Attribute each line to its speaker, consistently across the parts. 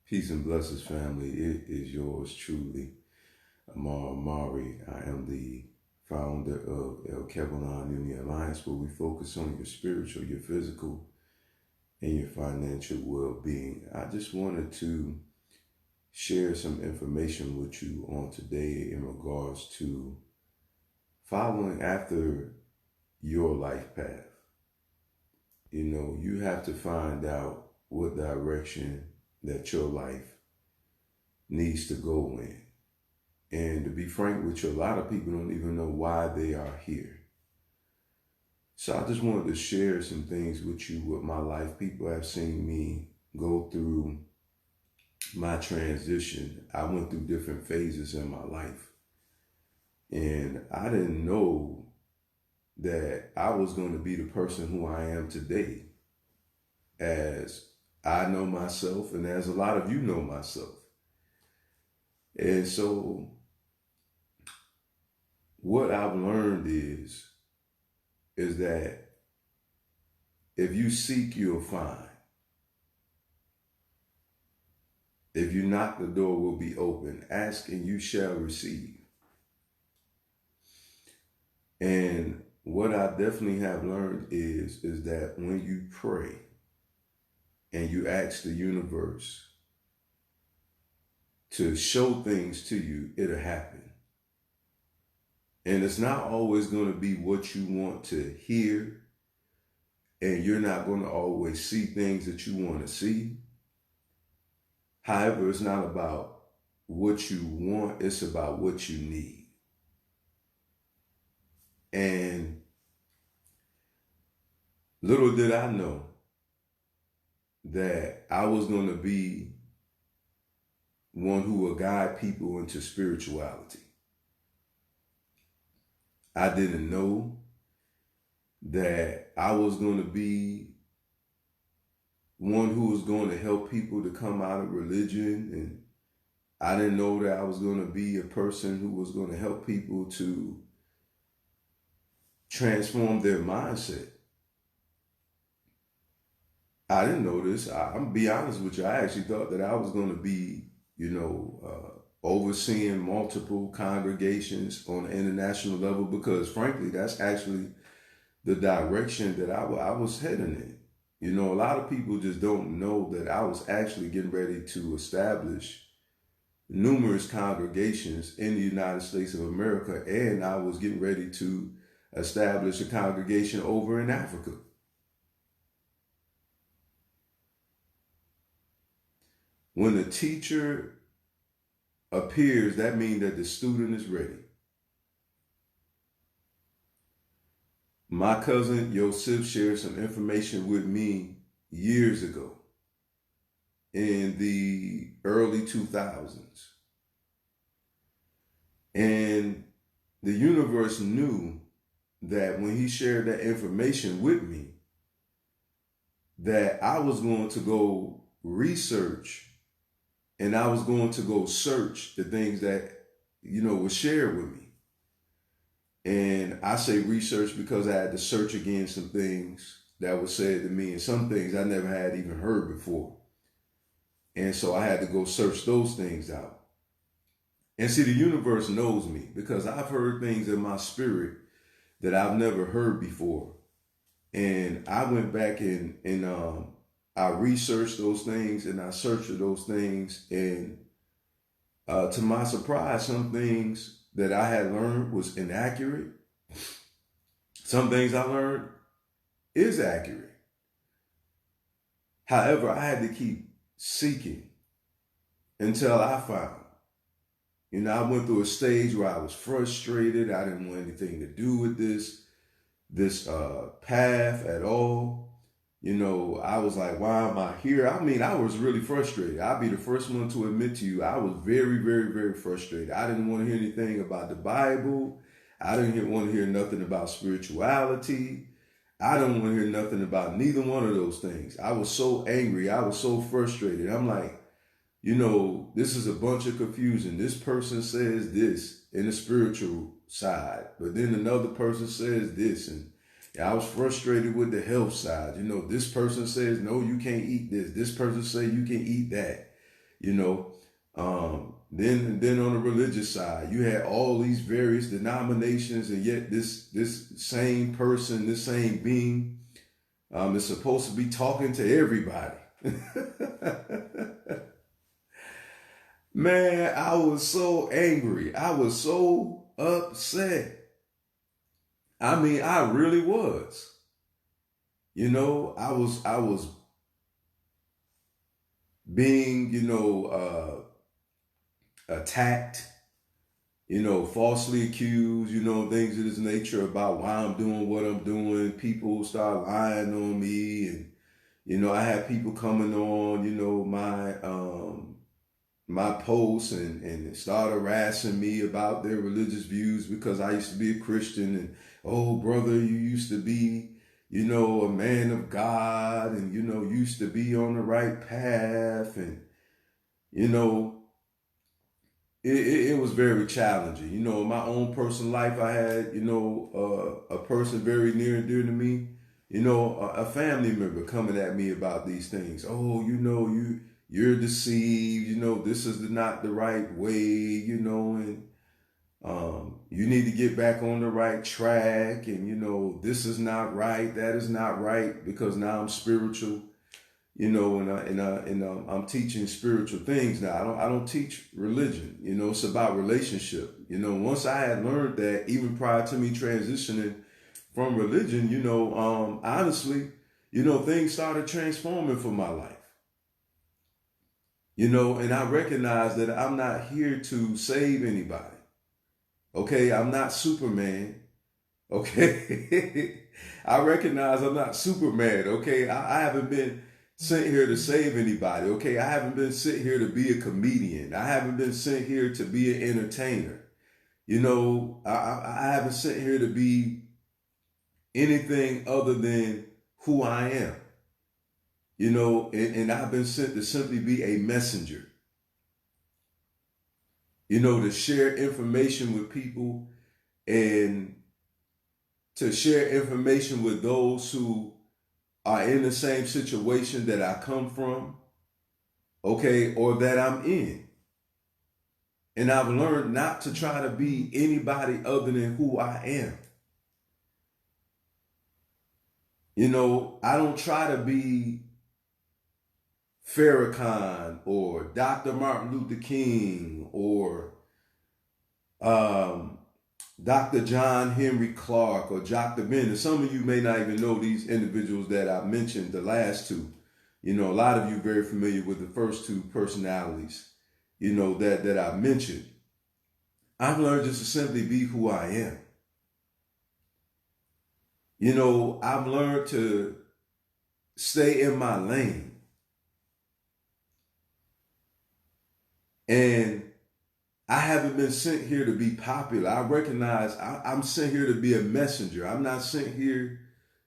Speaker 1: Peace and blessings, family. It is yours truly, Amar Amari. I am the founder of El Kevalon Union Alliance, where we focus on your spiritual, your physical, and your financial well-being. I just wanted to share some information with you on today in regards to following after your life path. You have to find out what direction that your life needs to go in. And to be frank with you, a lot of people don't even know why they are here. So I just wanted to share some things with you with my life. People have seen me go through my transition. I went through different phases in my life. And I didn't know that I was going to be the person who I am today, as I know myself and as a lot of you know myself. And so what I've learned is that if you seek, you'll find. If you knock, the door will be open. Ask and you shall receive. And what I definitely have learned is that when you pray and you ask the universe to show things to you, it'll happen. And it's not always going to be what you want to hear, and you're not going to always see things that you want to see. However, it's not about what you want, it's about what you need. And little did I know that I was going to be one who will guide people into spirituality. I didn't know that I was going to be one who was going to help people to come out of religion. And I didn't know that I was going to be a person who was going to help people to transform their mindset. I didn't know this. I'm going to be honest with you. I actually thought that I was going to be, overseeing multiple congregations on an international level, because frankly, that's actually the direction that I was heading in. A lot of people just don't know that I was actually getting ready to establish numerous congregations in the United States of America, and I was getting ready to establish a congregation over in Africa. When the teacher appears, that means that the student is ready. My cousin Yosef shared some information with me years ago in the early 2000s. And the universe knew that when he shared that information with me, that I was going to go research and I was going to go search the things that, was shared with me. And I say research because I had to search against some things that were said to me and some things I never had even heard before. And so I had to go search those things out. And see, the universe knows me because I've heard things in my spirit that I've never heard before. And I went back and I researched those things and I searched for those things. And to my surprise, some things that I had learned was inaccurate. Some things I learned is accurate. However, I had to keep seeking until I found. I went through a stage where I was frustrated. I didn't want anything to do with this path at all. I was like, why am I here? I mean, I was really frustrated. I'll be the first one to admit to you, I was very, very, very frustrated. I didn't want to hear anything about the Bible. I didn't want to hear nothing about spirituality. I don't want to hear nothing about neither one of those things. I was so angry. I was so frustrated. I'm like, this is a bunch of confusion. This person says this in the spiritual side, but then another person says this. And I was frustrated with the health side. This person says, no, you can't eat this. This person says you can eat that. you know. Then on the religious side, you had all these various denominations, and yet this same person, this same being, is supposed to be talking to everybody. Man, I was so angry. I was so upset. I mean, I really was. You know, I was being, attacked, falsely accused, things of this nature about why I'm doing what I'm doing. People start lying on me, and I had people coming on, my posts and start harassing me about their religious views because I used to be a Christian, and oh brother, you used to be, a man of God, and used to be on the right path, and you know it was very challenging. In my own personal life, I had, a person very near and dear to me, a family member coming at me about these things. Oh, you're deceived. This is not the right way. And you need to get back on the right track. And this is not right. That is not right, because now I'm spiritual. I'm teaching spiritual things now. I don't teach religion. It's about relationship. Once I had learned that, even prior to me transitioning from religion, honestly, things started transforming for my life. And I recognize that I'm not here to save anybody. Okay, I'm not Superman. Okay, I recognize I'm not Superman. Okay, I haven't been sent here to save anybody. Okay, I haven't been sent here to be a comedian. I haven't been sent here to be an entertainer. I haven't sent here to be anything other than who I am. And I've been sent to simply be a messenger. To share information with people, and to share information with those who are in the same situation that I come from, okay, or that I'm in. And I've learned not to try to be anybody other than who I am. I don't try to be Farrakhan or Dr. Martin Luther King or Dr. John Henry Clark or Dr. Ben. And some of you may not even know these individuals that I mentioned, the last two. A lot of you are very familiar with the first two personalities, that I mentioned. I've learned just to simply be who I am. I've learned to stay in my lane. And I haven't been sent here to be popular. I recognize I'm sent here to be a messenger. I'm not sent here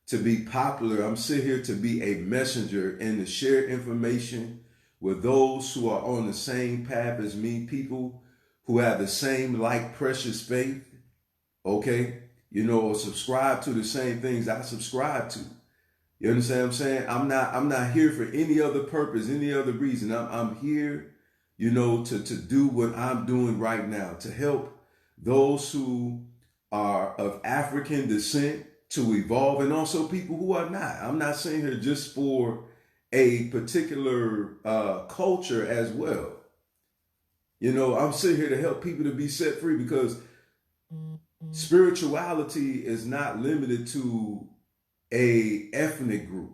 Speaker 1: to be popular. I'm sent here to be a messenger and to share information with those who are on the same path as me, people who have the same like precious faith, okay? Or subscribe to the same things I subscribe to. You understand what I'm saying? I'm not here for any other purpose, any other reason. I'm here, to do what I'm doing right now, to help those who are of African descent to evolve, and also people who are not. I'm not saying here just for a particular culture as well. I'm sitting here to help people to be set free, because spirituality is not limited to a ethnic group.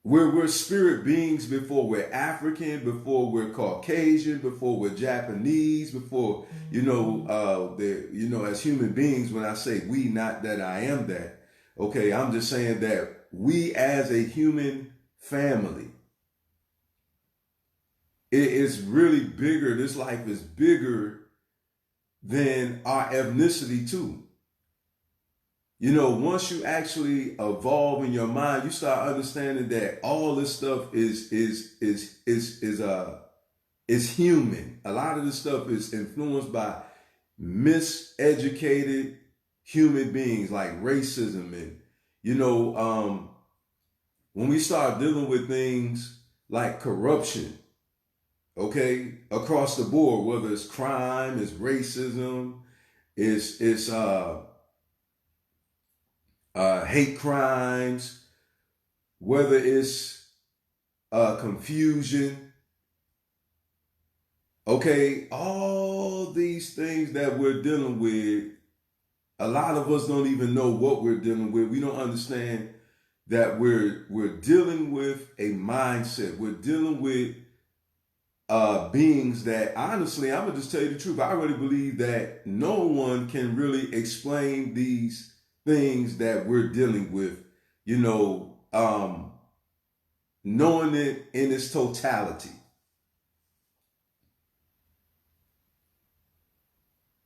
Speaker 1: We're spirit beings before we're African, before we're Caucasian, before we're Japanese, before, as human beings, when I say we, not that I am that, okay, I'm just saying that we as a human family, it is really bigger. This life is bigger than our ethnicity too. Once you actually evolve in your mind, you start understanding that all this stuff is human. A lot of this stuff is influenced by miseducated human beings, like racism. And when we start dealing with things like corruption, okay, across the board, whether it's crime, it's racism, it's hate crimes, whether it's confusion, okay, all these things that we're dealing with, a lot of us don't even know what we're dealing with. We don't understand that we're dealing with a mindset. We're dealing with beings that, honestly, I'm gonna just tell you the truth. I really believe that no one can really explain these things that we're dealing with, you know, knowing it in its totality.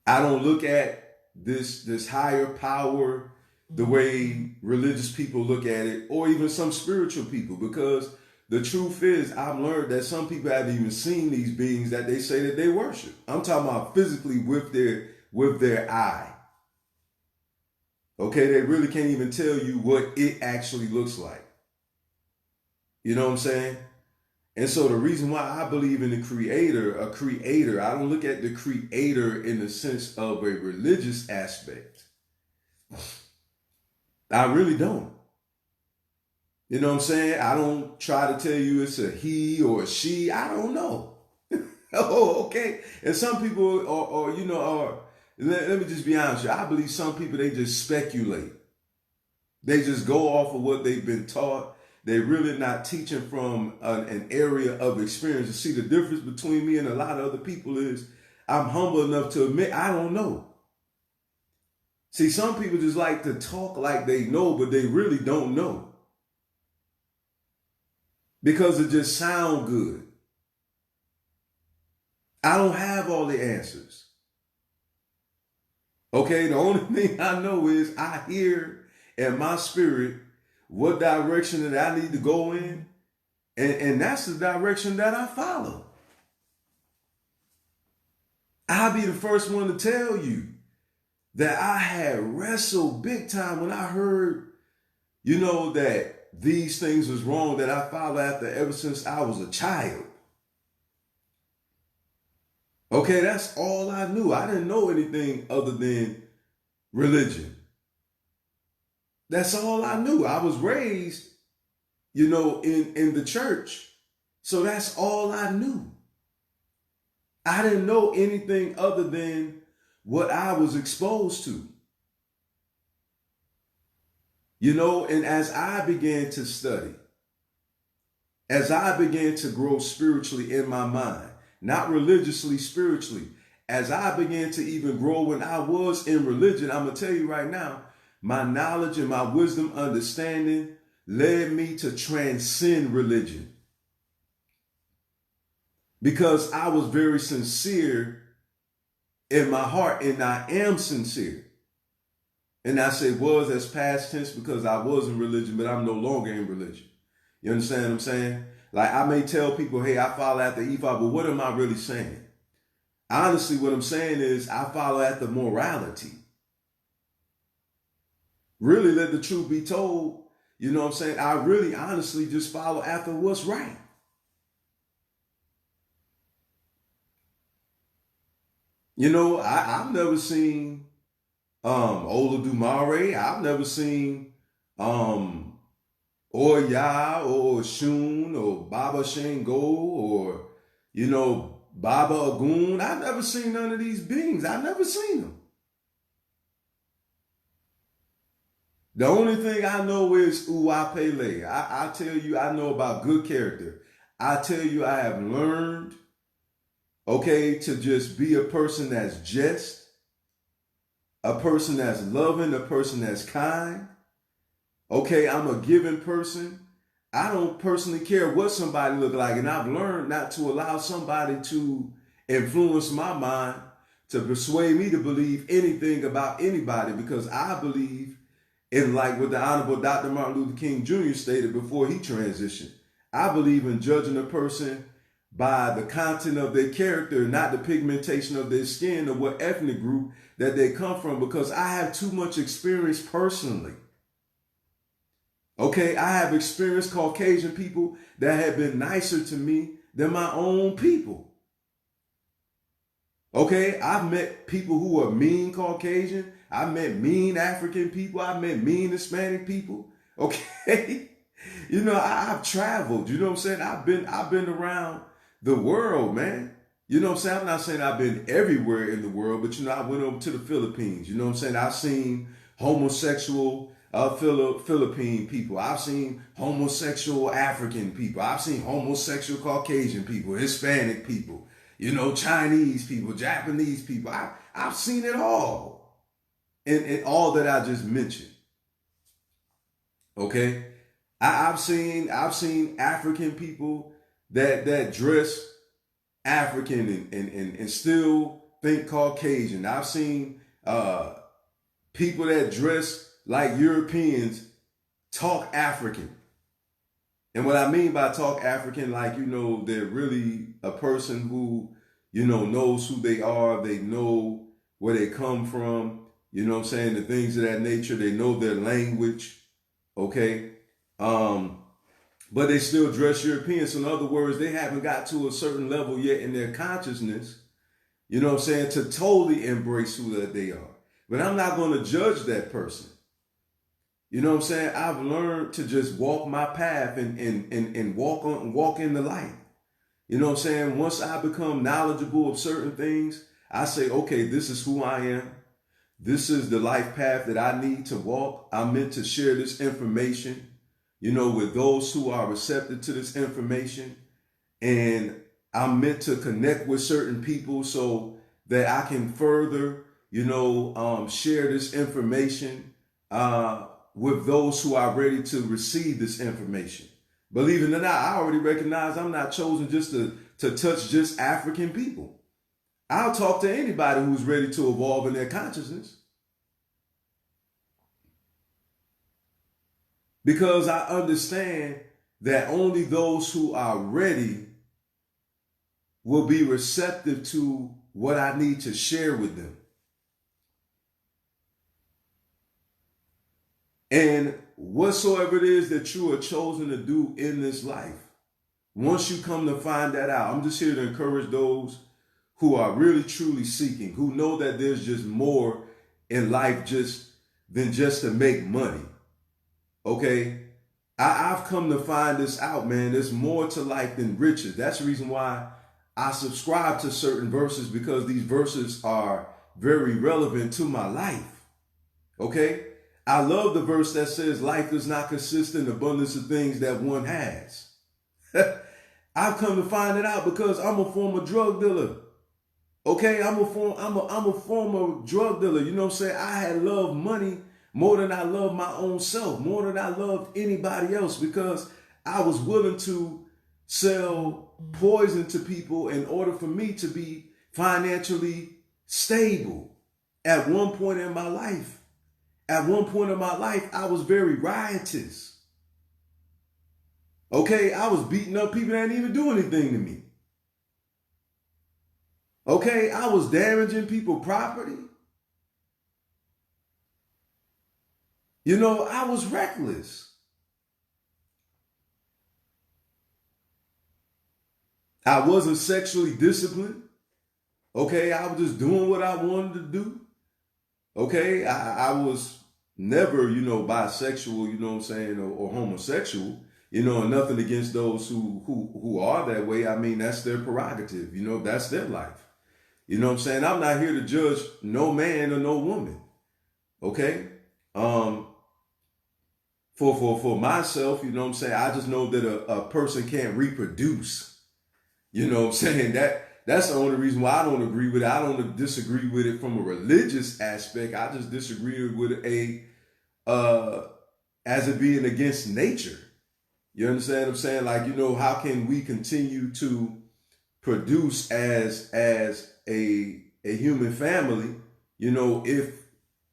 Speaker 1: I don't look at this higher power the way religious people look at it, or even some spiritual people, because the truth is, I've learned that some people haven't even seen these beings that they say that they worship. I'm talking about physically with their eye. Okay, they really can't even tell you what it actually looks like. You know what I'm saying? And so the reason why I believe in a creator, I don't look at the creator in the sense of a religious aspect. I really don't. You know what I'm saying? I don't try to tell you it's a he or a she. I don't know. Oh, okay. And some people let me just be honest with you. I believe some people, they just speculate. They just go off of what they've been taught. They're really not teaching from an area of experience. You see, the difference between me and a lot of other people is I'm humble enough to admit I don't know. See, some people just like to talk like they know, but they really don't know. Because it just sounds good. I don't have all the answers. Okay, the only thing I know is I hear in my spirit what direction that I need to go in, and that's the direction that I follow. I'll be the first one to tell you that I had wrestled big time when I heard, that these things was wrong that I followed after ever since I was a child. Okay, that's all I knew. I didn't know anything other than religion. That's all I knew. I was raised, in the church. So that's all I knew. I didn't know anything other than what I was exposed to. And as I began to study, as I began to grow spiritually in my mind, not religiously, spiritually, as I began to even grow when I was in religion, I'm going to tell you right now, my knowledge and my wisdom, understanding led me to transcend religion. Because I was very sincere in my heart, and I am sincere. And I say was as past tense because I was in religion, but I'm no longer in religion. You understand what I'm saying? Like, I may tell people, hey, I follow after Ephah, but what am I really saying? Honestly, what I'm saying is I follow after morality. Really, let the truth be told, you know what I'm saying? I really honestly just follow after what's right. I've never seen Ola Dumare. I've never seen Oya or Shun or Baba Shango or, Baba Agun. I've never seen none of these beings. I've never seen them. The only thing I know is Uwapele. I tell you, I know about good character. I tell you, I have learned, okay, to just be a person that's just, a person that's loving, a person that's kind. Okay, I'm a giving person. I don't personally care what somebody look like, and I've learned not to allow somebody to influence my mind to persuade me to believe anything about anybody, because I believe in, like what the Honorable Dr. Martin Luther King Jr. stated before he transitioned. I believe in judging a person by the content of their character, not the pigmentation of their skin or what ethnic group that they come from, because I have too much experience personally. Okay, I have experienced Caucasian people that have been nicer to me than my own people. Okay, I've met people who are mean Caucasian. I've met mean African people. I've met mean Hispanic people. Okay. I've traveled. You know what I'm saying? I've been around the world, man. You know what I'm saying? I'm not saying I've been everywhere in the world, but I went over to the Philippines. You know what I'm saying? I've seen homosexual Philippine people. I've seen homosexual African people. I've seen homosexual Caucasian people, Hispanic people, Chinese people, Japanese people. I've seen it all. And all that I just mentioned. Okay? I've seen African people that dress African and still think Caucasian. I've seen people that dress like Europeans talk African. And what I mean by talk African, like, they're really a person who, knows who they are. They know where they come from. You know what I'm saying? The things of that nature. They know their language. Okay. But they still dress European. So in other words, they haven't got to a certain level yet in their consciousness, you know what I'm saying, to totally embrace who that they are. But I'm not going to judge that person. You know what I'm saying? I've learned to just walk my path and walk in the light. You know what I'm saying? Once I become knowledgeable of certain things, I say, okay, this is who I am. This is the life path that I need to walk. I'm meant to share this information, with those who are receptive to this information. And I'm meant to connect with certain people so that I can further, share this information with those who are ready to receive this information. Believe it or not, I already recognize I'm not chosen just to touch just African people. I'll talk to anybody who's ready to evolve in their consciousness. Because I understand that only those who are ready will be receptive to what I need to share with them. And whatsoever it is that you are chosen to do in this life, once you come to find that out, I'm just here to encourage those who are really truly seeking, who know that there's just more in life than just to make money. Okay, I've come to find this out, man. There's more to life than riches. That's the reason why I subscribe to certain verses, because these verses are very relevant to my life. Okay, I love the verse that says life does not consist in abundance of things that one has. I've come to find it out because I'm a former drug dealer. Okay, I'm a former drug dealer. You know what I'm saying? I had loved money more than I love my own self, more than I loved anybody else, because I was willing to sell poison to people in order for me to be financially stable. At one point in my life, I was very riotous. Okay, I was beating up people that didn't even do anything to me. Okay, I was damaging people's property. I was reckless. I wasn't sexually disciplined. Okay, I was just doing what I wanted to do. Okay, I was never, bisexual, you know what I'm saying, or homosexual, and nothing against those who are that way. I mean, that's their prerogative, that's their life. You know what I'm saying? I'm not here to judge no man or no woman. Okay? For myself, you know what I'm saying? I just know that a person can't reproduce. You know what I'm saying? That's the only reason why I don't agree with it. I don't disagree with it from a religious aspect. I just disagree with it as it being against nature. You understand what I'm saying? Like, how can we continue to produce as a human family, if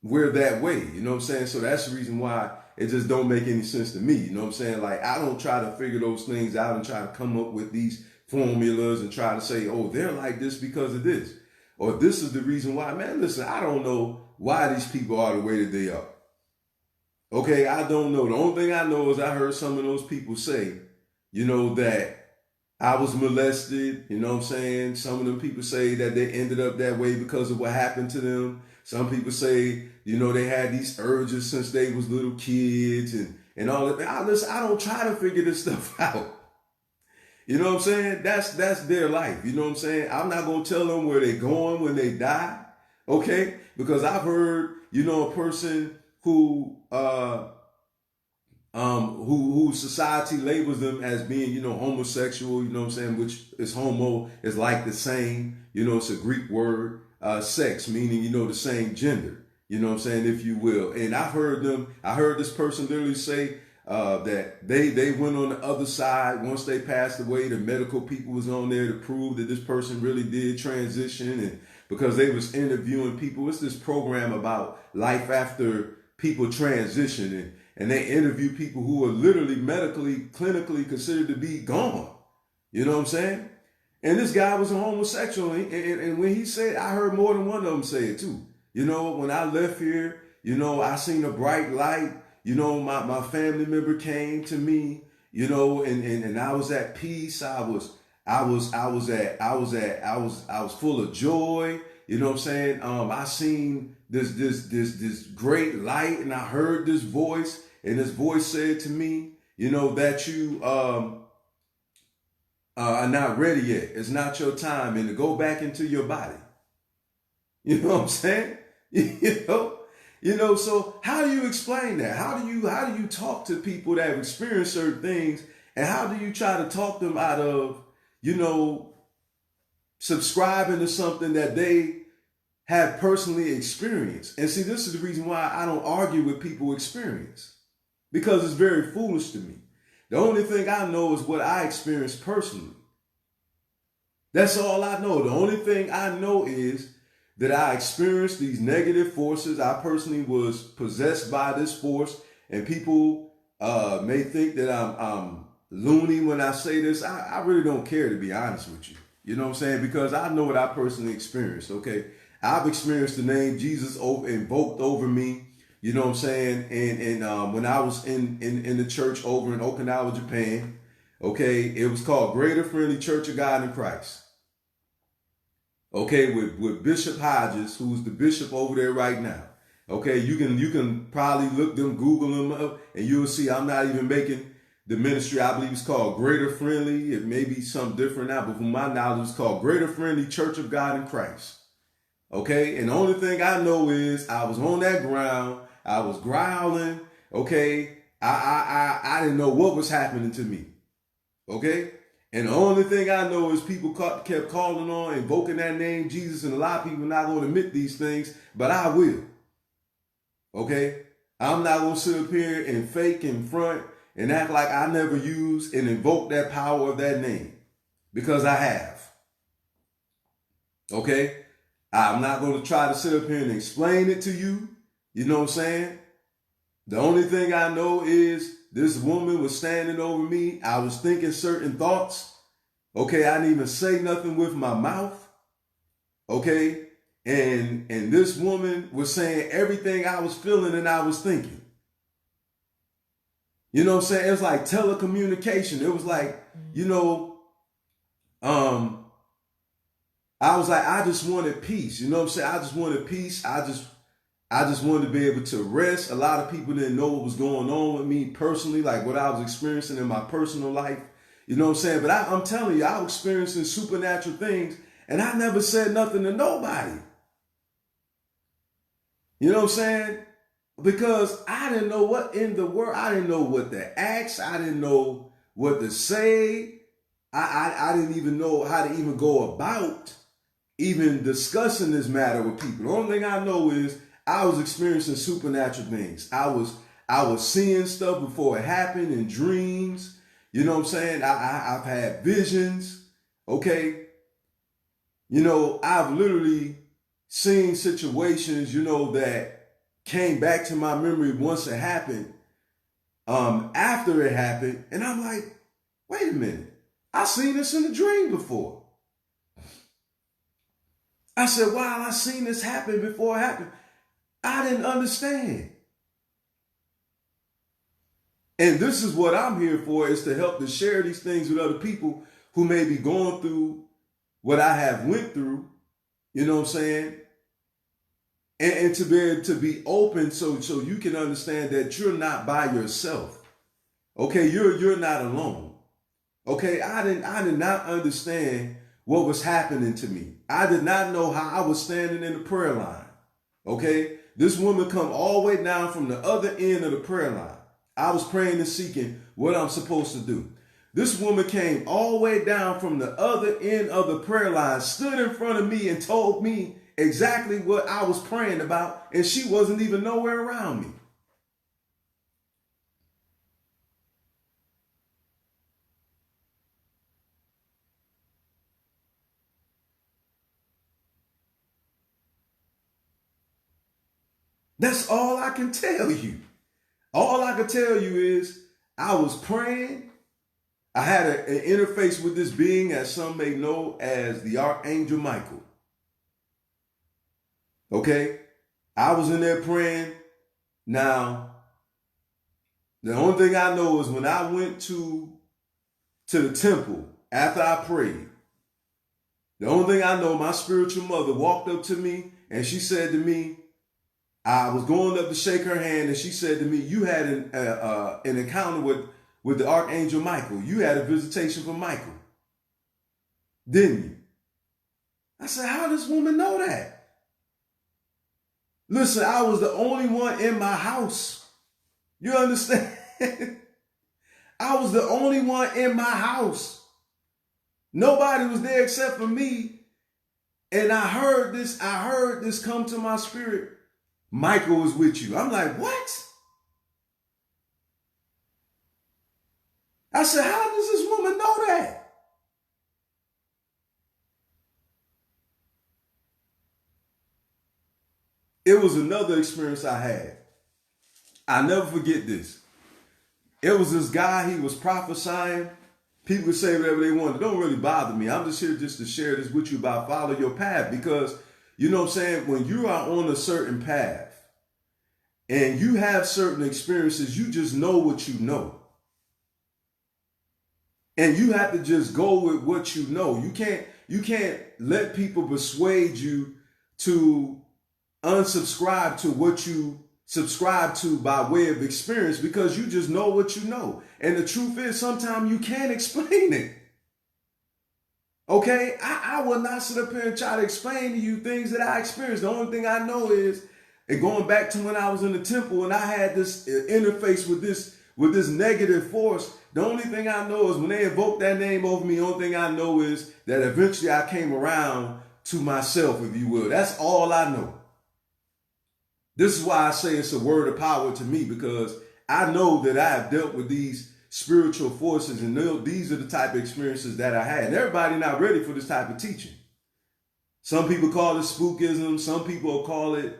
Speaker 1: we're that way, you know what I'm saying? So that's the reason why it just don't make any sense to me. You know what I'm saying? Like, I don't try to figure those things out and try to come up with these formulas and try to say, oh, they're like this because of this, or this is the reason why. Man, listen, I don't know why these people are the way that they are. Okay, I don't know. The only thing I know is I heard some of those people say that I was molested. You know what I'm saying? Some of them people say that they ended up that way because of what happened to them. Some people say, they had these urges since they was little kids and all that. I don't try to figure this stuff out. You know what I'm saying? That's their life. You know what I'm saying? I'm not gonna tell them where they're going when they die. Okay? Because I've heard, a person who society labels them as being, homosexual, you know what I'm saying, which is homo is like the same, it's a Greek word, sex, meaning, the same gender, you know what I'm saying, if you will. And I heard this person literally say that they went on the other side once they passed away. The medical people was on there to prove that this person really did transition, and because they was interviewing people. It's this program about life after people transition, and they interview people who are literally medically, clinically considered to be gone. You know what I'm saying? And this guy was a homosexual, and when he said, I heard more than one of them say it too. When I left here, I seen a bright light. My family member came to me, and I was at peace. I was full of joy. You know what I'm saying? I seen this great light, and I heard this voice, and this voice said to me, that you are not ready yet. It's not your time, and to go back into your body. You know what I'm saying? So how do you explain that? How do you talk to people that have experienced certain things, and how do you try to talk them out of, subscribing to something that they have personally experienced? And see, this is the reason why I don't argue with people experience, because it's very foolish to me. The only thing I know is what I experienced personally. That's all I know. The only thing I know is that I experienced these negative forces. I personally was possessed by this force, and people may think that I'm loony when I say this. I really don't care, to be honest with you. You know what I'm saying? Because I know what I personally experienced, okay? I've experienced the name Jesus invoked over me, you know what I'm saying? And when I was in the church over in Okinawa, Japan, okay, it was called Greater Friendly Church of God in Christ. Okay, with Bishop Hodges, who's the bishop over there right now. Okay, you can probably Google them up, and you'll see I'm not even making the ministry. I believe it's called Greater Friendly. It may be something different now, but from my knowledge, it's called Greater Friendly Church of God in Christ. Okay, and the only thing I know is I was on that ground. I was growling. Okay, I didn't know what was happening to me. Okay. And the only thing I know is people kept calling on, invoking that name, Jesus, and a lot of people are not going to admit these things, but I will. Okay? I'm not going to sit up here and fake in front and act like I never used and invoked that power of that name, because I have. Okay? I'm not going to try to sit up here and explain it to you. You know what I'm saying? The only thing I know is this woman was standing over me. I was thinking certain thoughts. Okay, I didn't even say nothing with my mouth. Okay, and this woman was saying everything I was feeling and I was thinking. You know what I'm saying? It was like telecommunication. It was like, I was like, I just wanted peace. You know what I'm saying? I just wanted peace. I just wanted to be able to rest. A lot of people didn't know what was going on with me personally, like what I was experiencing in my personal life. You know what I'm saying? But I'm telling you, I was experiencing supernatural things, and I never said nothing to nobody. You know what I'm saying? Because I didn't know what in the world. I didn't know what to ask. I didn't know what to say. I didn't even know how to even go about even discussing this matter with people. The only thing I know is I was experiencing supernatural things. I was seeing stuff before it happened in dreams. You know what I'm saying? I've had visions. Okay. I've literally seen situations, that came back to my memory once it happened, after it happened. And I'm like, wait a minute. I seen this in a dream before. I said, wow, I seen this happen before it happened. I didn't understand. And this is what I'm here for, is to help to share these things with other people who may be going through what I have went through, you know what I'm saying? And to be able to be open so you can understand that you're not by yourself. Okay, you're not alone. Okay, I did not understand what was happening to me. I did not know how I was standing in the prayer line. Okay, this woman come all the way down from the other end of the prayer line. I was praying and seeking what I'm supposed to do. This woman came all the way down from the other end of the prayer line, stood in front of me and told me exactly what I was praying about, and she wasn't even nowhere around me. That's all I can tell you. All I can tell you is I was praying. I had an interface with this being, as some may know as the Archangel Michael. Okay? I was in there praying. Now, the only thing I know is when I went to the temple after I prayed, the only thing I know, my spiritual mother walked up to me and she said to me, I was going up to shake her hand, and she said to me, "You had an encounter with the Archangel Michael. You had a visitation from Michael, didn't you?" I said, "How does this woman know that?" Listen, I was the only one in my house. You understand? I was the only one in my house. Nobody was there except for me. And I heard this come to my spirit. Michael was with you. I'm like, what? I said, how does this woman know that? It was another experience I had. I never forget this. It was this guy, he was prophesying. People could say whatever they want. It don't really bother me. I'm just here just to share this with you about follow your path, because, you know what I'm saying, when you are on a certain path and you have certain experiences, you just know what you know. And you have to just go with what you know. You can't let people persuade you to unsubscribe to what you subscribe to by way of experience, because you just know what you know. And the truth is, sometimes you can't explain it. Okay? I will not sit up here and try to explain to you things that I experienced. The only thing I know is, and going back to when I was in the temple and I had this interface with this negative force, the only thing I know is when they invoked that name over me, the only thing I know is that eventually I came around to myself, if you will. That's all I know. This is why I say it's a word of power to me, because I know that I have dealt with these spiritual forces, and these are the type of experiences that I had. And everybody not ready for this type of teaching. Some people call it spookism. Some people call it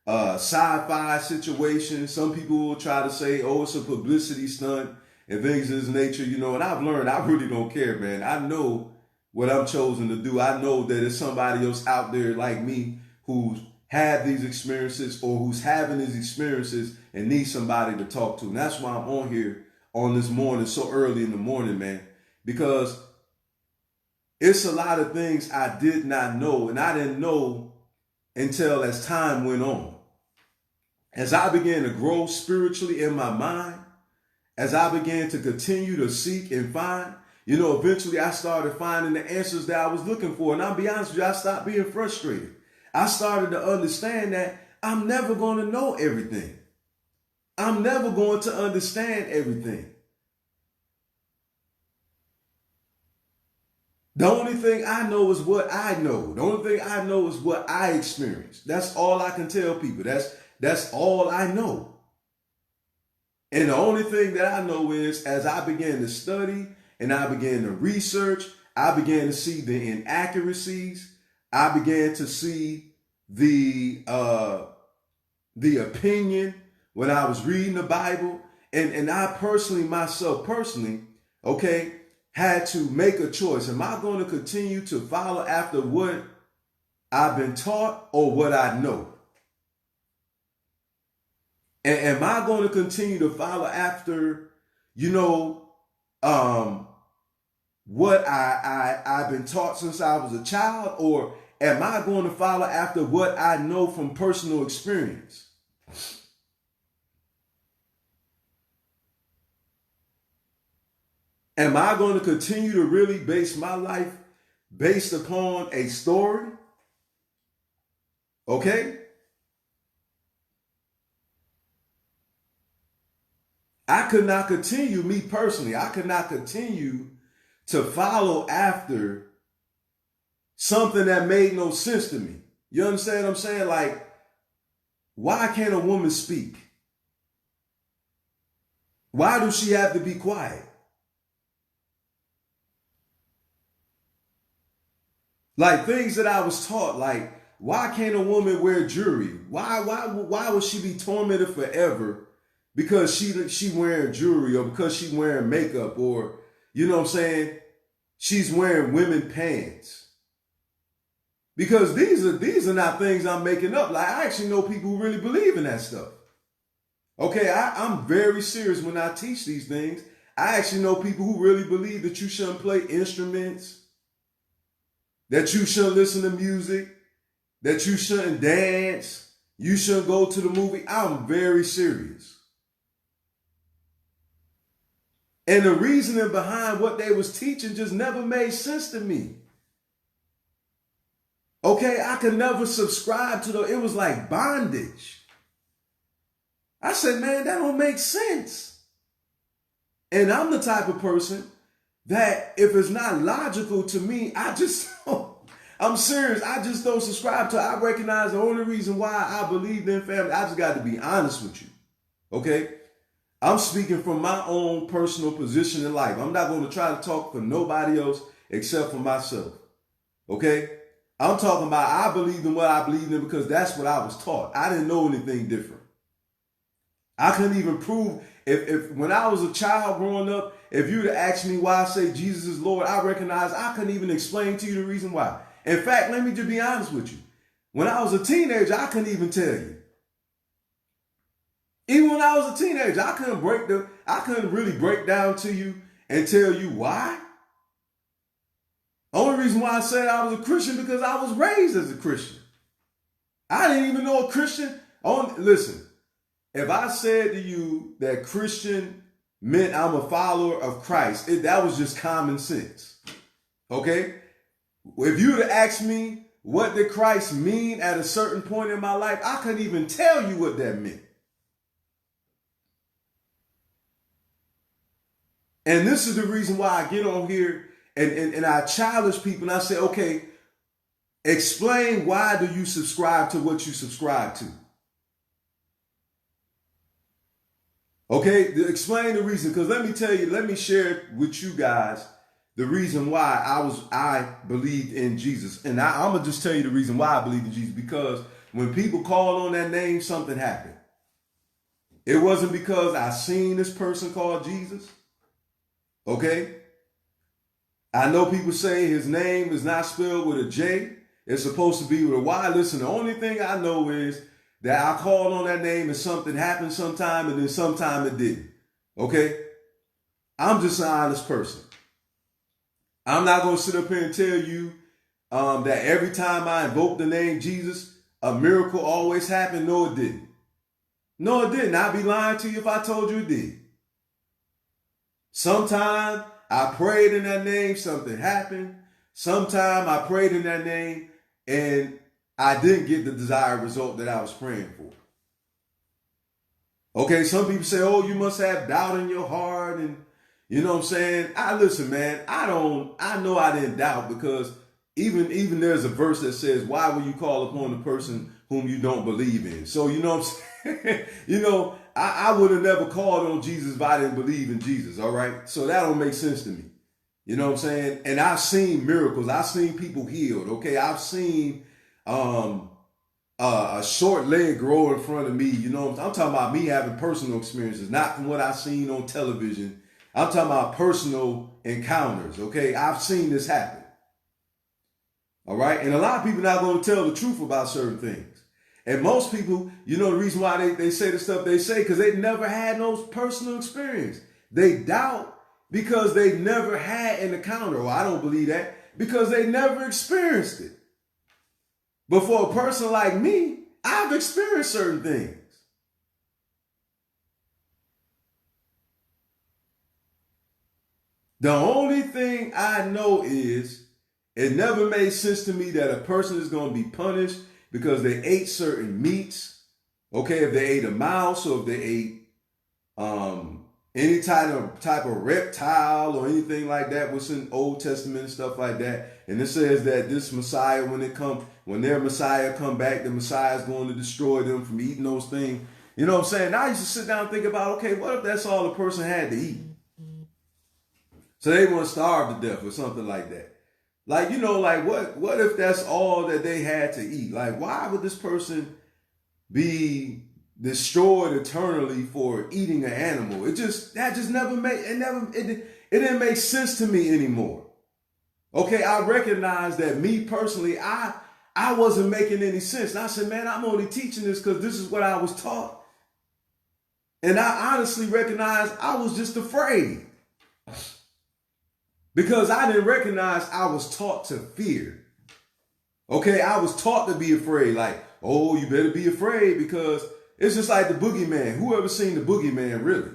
Speaker 1: sci-fi situation. Some people will try to say, oh, it's a publicity stunt and things of this nature, you know. And I've learned I really don't care, man. I know what I'm chosen to do. I know that there's somebody else out there like me who's had these experiences or who's having these experiences and needs somebody to talk to. And that's why I'm on here on this morning, so early in the morning, man, because it's a lot of things I did not know, and I didn't know until as time went on. As I began to grow spiritually in my mind, as I began to continue to seek and find, you know, eventually I started finding the answers that I was looking for. And I'll be honest with you, I stopped being frustrated. I started to understand that I'm never going to know everything. I'm never going to understand everything. The only thing I know is what I know. The only thing I know is what I experienced. That's all I can tell people. That's all I know. And the only thing that I know is, as I began to study and I began to research, I began to see the inaccuracies. I began to see the opinion when I was reading the Bible. And I myself personally, okay, had to make a choice. Am I going to continue to follow after what I've been taught or what I know? And am I going to continue to follow after you know, what I've been taught since I was a child, or am I going to follow after what I know from personal experience? Am I going to continue to really base my life based upon a story? Okay? I could not continue, me personally, I could not continue to follow after something that made no sense to me. You understand what I'm saying? Like, why can't a woman speak? Why does she have to be quiet? Like things that I was taught, like, why can't a woman wear jewelry? Why would she be tormented forever because she wearing jewelry, or because she wearing makeup, or you know what I'm saying? She's wearing women pants. Because these are not things I'm making up. Like, I actually know people who really believe in that stuff. Okay, I'm very serious when I teach these things. I actually know people who really believe that you shouldn't play instruments, that you shouldn't listen to music, that you shouldn't dance, you shouldn't go to the movie. I'm very serious. And the reasoning behind what they was teaching just never made sense to me. Okay, I could never subscribe to it was like bondage. I said, man, that don't make sense. And I'm the type of person that if it's not logical to me, I'm serious. I just don't subscribe to it. I recognize the only reason why I believe in family. I just got to be honest with you. Okay? I'm speaking from my own personal position in life. I'm not going to try to talk for nobody else except for myself. Okay? I'm talking about I believe in what I believe in because that's what I was taught. I didn't know anything different. I couldn't even prove, if when I was a child growing up, if you'd have asked me why I say Jesus is Lord, I recognize I couldn't even explain to you the reason why. In fact, let me just be honest with you. When I was a teenager, I couldn't even tell you. Even when I was a teenager, I couldn't really break down to you and tell you why. Only reason why I said I was a Christian because I was raised as a Christian. I didn't even know a Christian. Listen, if I said to you that Christian meant I'm a follower of Christ, that was just common sense. Okay? If you would have asked me what did Christ mean at a certain point in my life, I couldn't even tell you what that meant. And this is the reason why I get on here and I challenge people and I say, okay, explain why do you subscribe to what you subscribe to? Okay, explain the reason, because let me share with you guys the reason why I believed in Jesus. And I'm going to just tell you the reason why I believed in Jesus, because when people called on that name, something happened. It wasn't because I seen this person called Jesus. Okay? I know people say his name is not spelled with a J. It's supposed to be with a Y. Listen, the only thing I know is that I called on that name and something happened sometime and then sometime it didn't. Okay? I'm just an honest person. I'm not going to sit up here and tell you that every time I invoke the name Jesus, a miracle always happened. No, it didn't. No, it didn't. I'd be lying to you if I told you it did. Sometime I prayed in that name, something happened. Sometime I prayed in that name and I didn't get the desired result that I was praying for. Okay, some people say, oh, you must have doubt in your heart, and you know what I'm saying? Listen, man, I know I didn't doubt, because even there's a verse that says, why will you call upon the person whom you don't believe in? So you know what I'm saying? I would have never called on Jesus if I didn't believe in Jesus, all right? So that don't make sense to me. You know what I'm saying? And I've seen miracles. I've seen people healed, okay? I've seen a short leg grow in front of me. You know, I'm talking about me having personal experiences, not from what I've seen on television. I'm talking about personal encounters, okay? I've seen this happen. All right? And a lot of people not going to tell the truth about certain things. And most people, you know, the reason why they say the stuff they say, because they never had no personal experience. They doubt because they never had an encounter. Well, I don't believe that because they never experienced it. But for a person like me, I've experienced certain things. The only thing I know is it never made sense to me that a person is going to be punished because they ate certain meats. Okay, if they ate a mouse or if they ate any type of reptile or anything like that, what's in Old Testament and stuff like that. And it says that this Messiah, when their Messiah come back, the Messiah is going to destroy them from eating those things. You know what I'm saying? Now I used to sit down and think about, okay, what if that's all a person had to eat? So they want to starve to death or something like that. Like, you know, like what if that's all that they had to eat? Like, why would this person be destroyed eternally for eating an animal? It didn't make sense to me anymore. Okay, I recognize that me personally, I wasn't making any sense. And I said, man, I'm only teaching this because this is what I was taught. And I honestly recognize I was just afraid. Because I didn't recognize I was taught to fear. Okay, I was taught to be afraid. Like, oh, you better be afraid because it's just like the boogeyman. Who ever seen the boogeyman, really?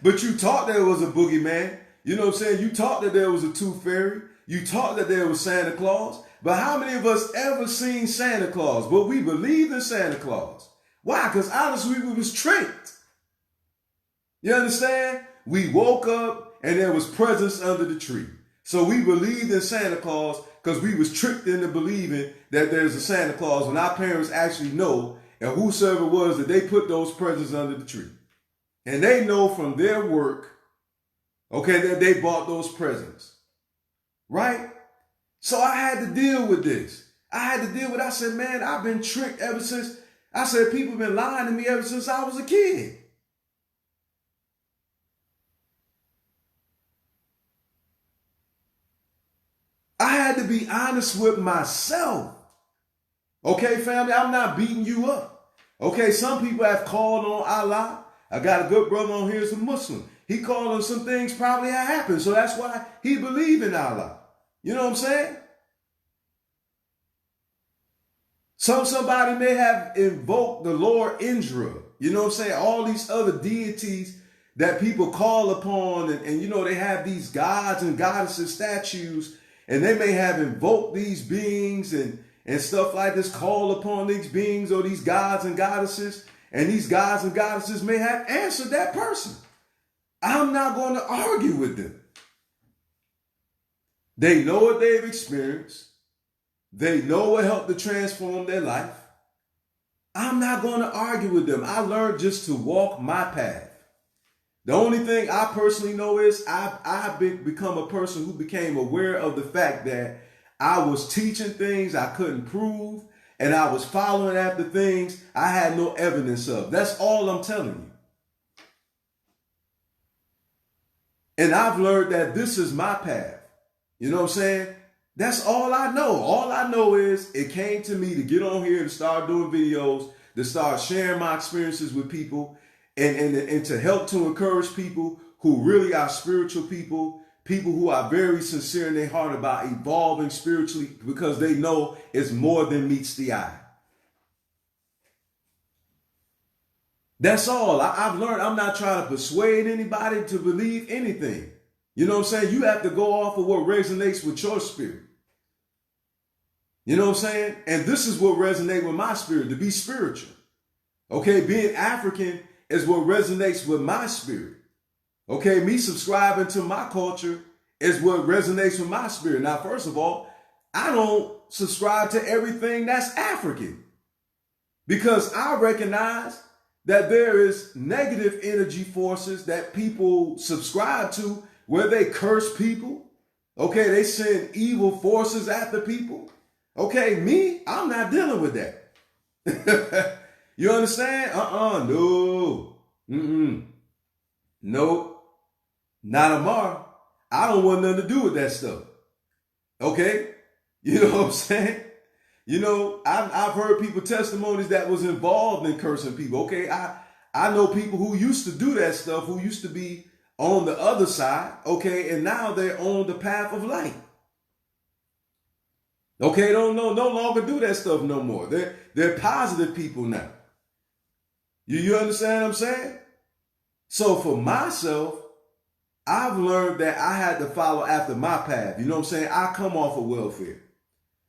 Speaker 1: But you taught there was a boogeyman. You know what I'm saying? You taught that there was a tooth fairy. You taught that there was Santa Claus. But how many of us ever seen Santa Claus? But we believed in Santa Claus. Why? Because honestly, we was tricked. You understand? We woke up and there was presents under the tree. So we believed in Santa Claus because we was tricked into believing that there's a Santa Claus when our parents actually know, and whosoever it was, that they put those presents under the tree. And they know from their work, okay, that they bought those presents. Right? So I had to deal with this. I said, man, I've been tricked ever since. I said, people have been lying to me ever since I was a kid. I had to be honest with myself. Okay, family, I'm not beating you up. Okay, some people have called on Allah. I got a good brother on here who's a Muslim. He called on some things probably have happened. So that's why he believed in Allah. You know what I'm saying? Somebody may have invoked the Lord Indra. You know what I'm saying? All these other deities that people call upon. And you know, they have these gods and goddesses statues. And they may have invoked these beings and stuff like this, call upon these beings or these gods and goddesses. And these gods and goddesses may have answered that person. I'm not going to argue with them. They know what they've experienced. They know what helped to transform their life. I'm not going to argue with them. I learned just to walk my path. The only thing I personally know is I've become a person who became aware of the fact that I was teaching things I couldn't prove, and I was following after things I had no evidence of. That's all I'm telling you. And I've learned that this is my path. You know what I'm saying? That's all I know. All I know is it came to me to get on here and start doing videos, to start sharing my experiences with people, and to help to encourage people who really are spiritual people who are very sincere in their heart about evolving spiritually because they know it's more than meets the eye. That's all. I've learned I'm not trying to persuade anybody to believe anything. You know what I'm saying? You have to go off of what resonates with your spirit. You know what I'm saying? And this is what resonates with my spirit, to be spiritual. Okay, being African is what resonates with my spirit. Okay, me subscribing to my culture is what resonates with my spirit. Now, first of all, I don't subscribe to everything that's African because I recognize that there is negative energy forces that people subscribe to where they curse people. Okay, they send evil forces after people. Okay, me, I'm not dealing with that. You understand? No. Nope. Not tomorrow. I don't want nothing to do with that stuff. Okay? You know what I'm saying? You know, I've heard people testimonies that was involved in cursing people. Okay, I know people who used to do that stuff, who used to be on the other side, okay, and now they're on the path of light. Okay, don't no longer do that stuff no more. They're positive people now. You understand what I'm saying? So for myself, I've learned that I had to follow after my path. You know what I'm saying? I come off of welfare.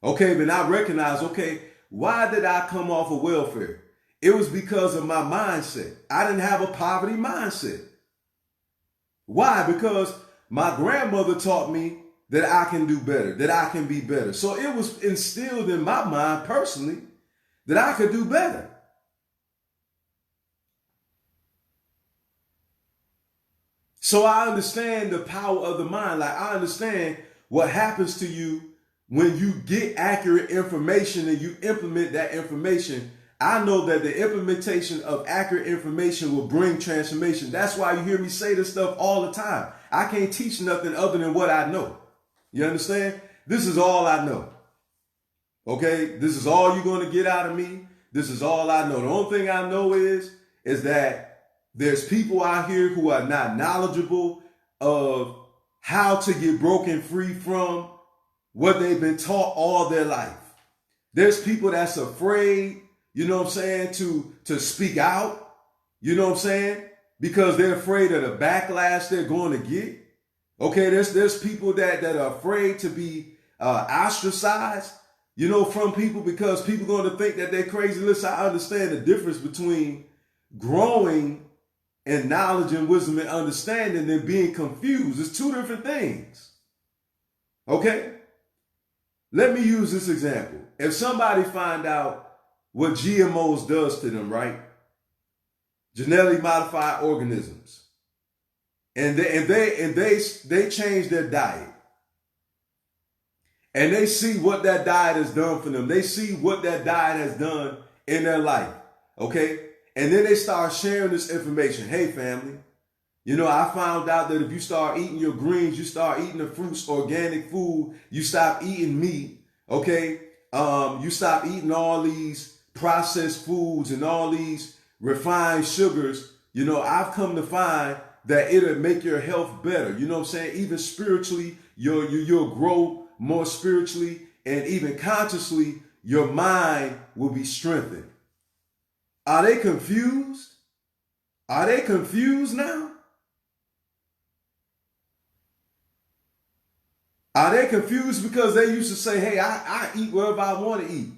Speaker 1: Okay, but I recognize, okay, why did I come off of welfare? It was because of my mindset. I didn't have a poverty mindset. Why? Because my grandmother taught me that I can do better, that I can be better. So it was instilled in my mind personally that I could do better. So I understand the power of the mind. Like, I understand what happens to you when you get accurate information and you implement that information. I know that the implementation of accurate information will bring transformation. That's why you hear me say this stuff all the time. I can't teach nothing other than what I know. You understand? This is all I know. Okay? This is all you're going to get out of me. This is all I know. The only thing I know is that there's people out here who are not knowledgeable of how to get broken free from what they've been taught all their life. There's people that's afraid, you know what I'm saying, to speak out, you know what I'm saying, because they're afraid of the backlash they're going to get. Okay, there's people that are afraid to be ostracized, you know, from people, because people are going to think that they're crazy. Listen, I understand the difference between growing and knowledge and wisdom and understanding than being confused. It's two different things. Okay? Let me use this example. If somebody find out what GMOs does to them, right? Genetically modified organisms. And they change their diet. And they see what that diet has done for them. They see what that diet has done in their life. Okay? And then they start sharing this information. Hey, family, you know, I found out that if you start eating your greens, you start eating the fruits, organic food, you stop eating meat, okay? You stop eating all these processed foods and all these refined sugars. You know, I've come to find that it'll make your health better. You know what I'm saying? Even spiritually, you'll grow more spiritually, and even consciously, your mind will be strengthened. Are they confused? Are they confused now? Are they confused because they used to say, hey, I eat wherever I want to eat.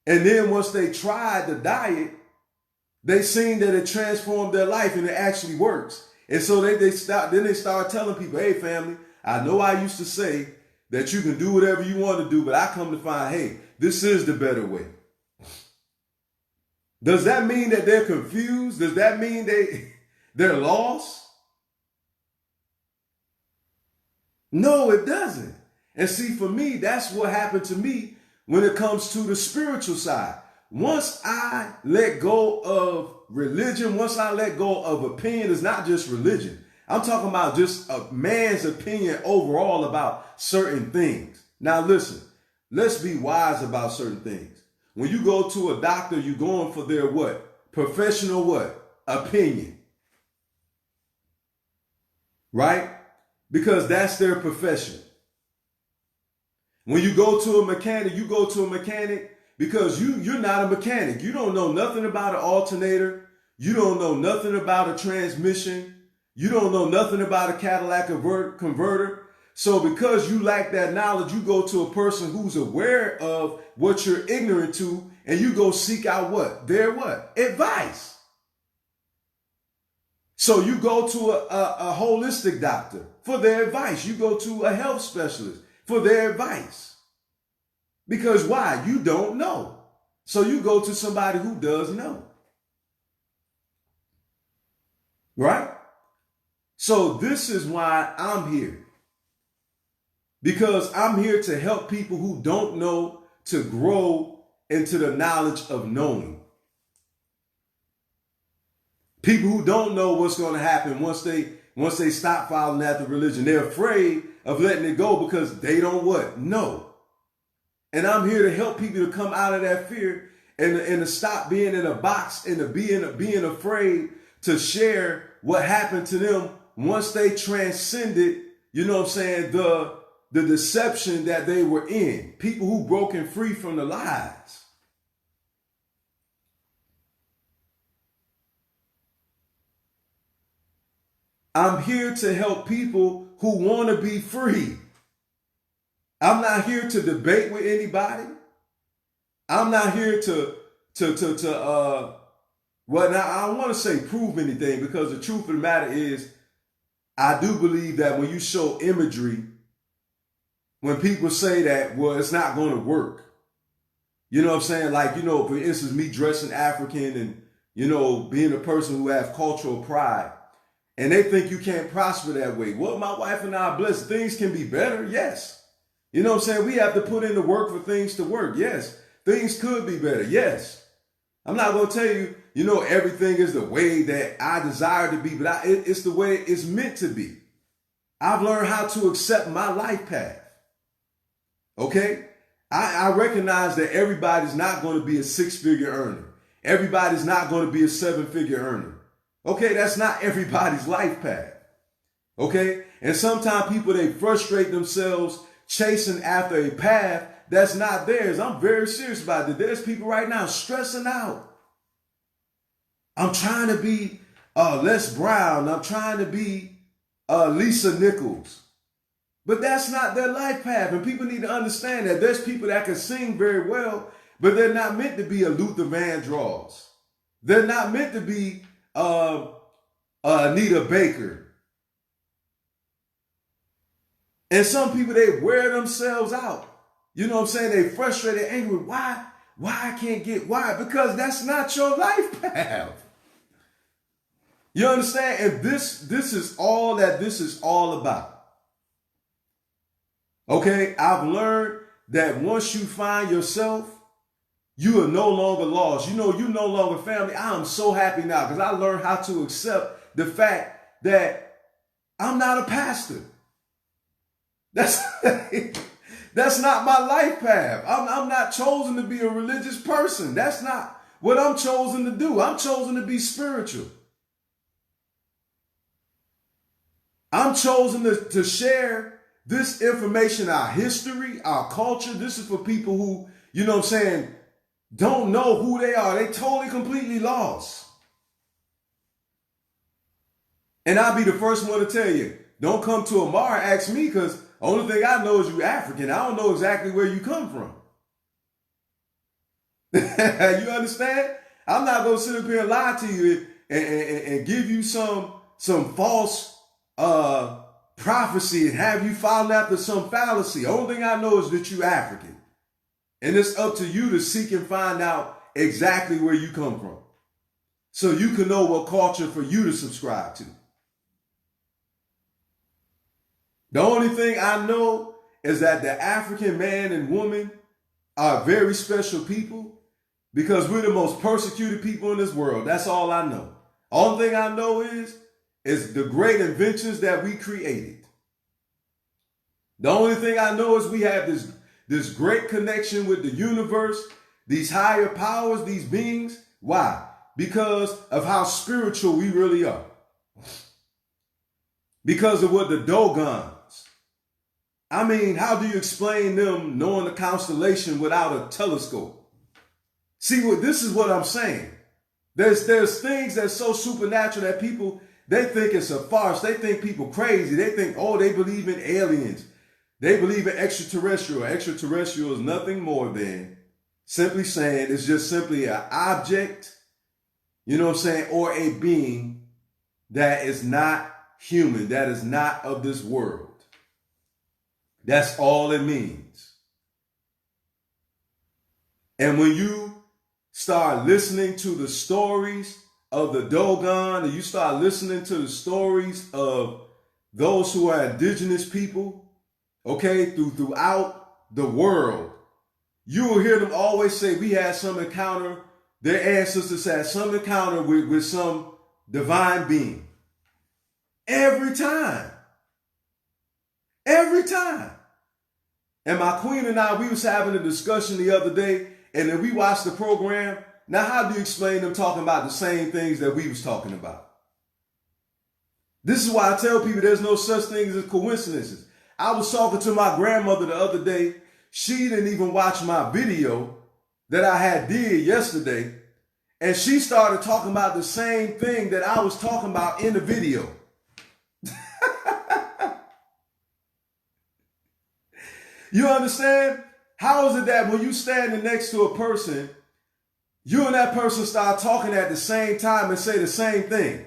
Speaker 1: And then once they tried the diet, they seen that it transformed their life and it actually works. And so they start telling people, hey, family, I know I used to say that you can do whatever you want to do, but I come to find, hey, this is the better way. Does that mean that they're confused? Does that mean they're lost? No, it doesn't. And see, for me, that's what happened to me when it comes to the spiritual side. Once I let go of religion, once I let go of opinion, it's not just religion. I'm talking about just a man's opinion overall about certain things. Now listen, let's be wise about certain things. When you go to a doctor, you're going for their what? Professional what? Opinion. Right? Because that's their profession. When you go to a mechanic, you go to a mechanic because you're not a mechanic. You don't know nothing about an alternator. You don't know nothing about a transmission. You don't know nothing about a Cadillac converter. So because you lack that knowledge, you go to a person who's aware of what you're ignorant to, and you go seek out what? Their what? Advice. So you go to a holistic doctor for their advice. You go to a health specialist for their advice. Because why? You don't know. So you go to somebody who does know. Right? So this is why I'm here. Because I'm here to help people who don't know to grow into the knowledge of knowing. People who don't know what's going to happen once they stop following after religion. They're afraid of letting it go because they don't what? Know. And I'm here to help people to come out of that fear and to stop being in a box and to being afraid to share what happened to them once they transcended, you know what I'm saying, the deception that they were in. People who broken free from the lies. I'm here to help people who want to be free. I'm not here to debate with anybody. I'm not here well, now I don't want to say prove anything, because the truth of the matter is, I do believe that when you show imagery, when people say that, well, it's not going to work. You know what I'm saying? Like, you know, for instance, me dressing African and, you know, being a person who has cultural pride, and they think you can't prosper that way. Well, my wife and I are blessed. Things can be better. Yes. You know what I'm saying? We have to put in the work for things to work. Yes. Things could be better. Yes. I'm not going to tell you, you know, everything is the way that I desire to be, but it's the way it's meant to be. I've learned how to accept my life path. Okay? I recognize that everybody's not going to be a 6-figure earner. Everybody's not going to be a 7-figure earner. Okay? That's not everybody's life path. Okay? And sometimes people, they frustrate themselves chasing after a path that's not theirs. I'm very serious about it. There's people right now stressing out. I'm trying to be Les Brown. I'm trying to be Lisa Nichols. But that's not their life path. And people need to understand that there's people that can sing very well, but they're not meant to be a Luther Vandross. They're not meant to be Anita Baker. And some people, they wear themselves out. You know what I'm saying? They frustrated, angry. Why I can't get, why? Because that's not your life path. You understand? And this is all that this is all about. Okay? I've learned that once you find yourself, you are no longer lost. You know, you no longer family. I am so happy now because I learned how to accept the fact that I'm not a pastor. That's not my life path. I'm not chosen to be a religious person. That's not what I'm chosen to do. I'm chosen to be spiritual. I'm chosen to share this information, our history, our culture. This is for people who, you know what I'm saying, don't know who they are. They totally, completely lost. And I'll be the first one to tell you, don't come to Amar and ask me, because the only thing I know is you African. I don't know exactly where you come from. You understand? I'm not going to sit up here and lie to you and give you some false prophecy and have you follow after some fallacy. The only thing I know is that you're African. And it's up to you to seek and find out exactly where you come from, so you can know what culture for you to subscribe to. The only thing I know is that the African man and woman are very special people, because we're the most persecuted people in this world. That's all I know. Only thing I know is the great inventions that we created. The only thing I know is we have this great connection with the universe, these higher powers, these beings. Why? Because of how spiritual we really are. Because of what the Dogons. I mean, how do you explain them knowing the constellation without a telescope? See, this is what I'm saying. There's things that's so supernatural that people, they think it's a farce. They think people crazy. They think, oh, they believe in aliens. They believe in extraterrestrial. Extraterrestrial is nothing more than simply saying it's just simply an object, you know what I'm saying, or a being that is not human, that is not of this world. That's all it means. And when you start listening to the stories of the Dogon, and you start listening to the stories of those who are indigenous people, okay, throughout the world, you will hear them always say, we had some encounter, their ancestors had some encounter with some divine being. Every time. Every time. And my queen and I, we was having a discussion the other day, and then we watched the program. Now, how do you explain them talking about the same things that we was talking about? This is why I tell people there's no such thing as coincidences. I was talking to my grandmother the other day. She didn't even watch my video that I had did yesterday. And she started talking about the same thing that I was talking about in the video. You understand? How is it that when you standing next to a person, you and that person start talking at the same time and say the same thing?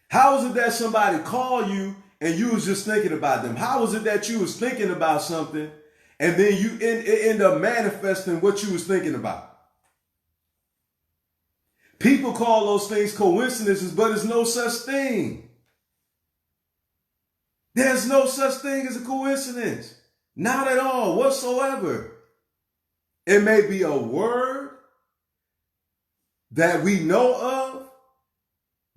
Speaker 1: How is it that somebody called you and you was just thinking about them? How is it that you was thinking about something and then you end up manifesting what you was thinking about? People call those things coincidences, but there's no such thing. There's no such thing as a coincidence. Not at all, whatsoever. It may be a word that we know of,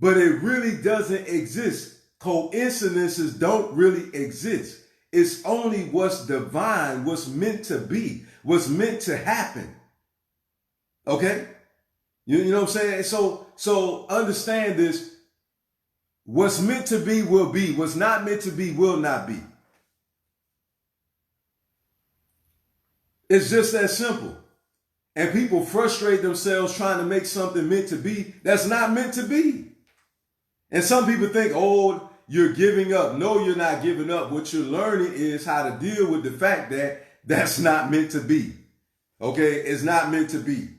Speaker 1: but it really doesn't exist. Coincidences don't really exist. It's only what's divine, what's meant to be, what's meant to happen. Okay? You know what I'm saying? So understand this. What's meant to be will be. What's not meant to be will not be. It's just that simple. And people frustrate themselves trying to make something meant to be that's not meant to be. And some people think, oh, you're giving up. No, you're not giving up. What you're learning is how to deal with the fact that that's not meant to be. Okay? It's not meant to be.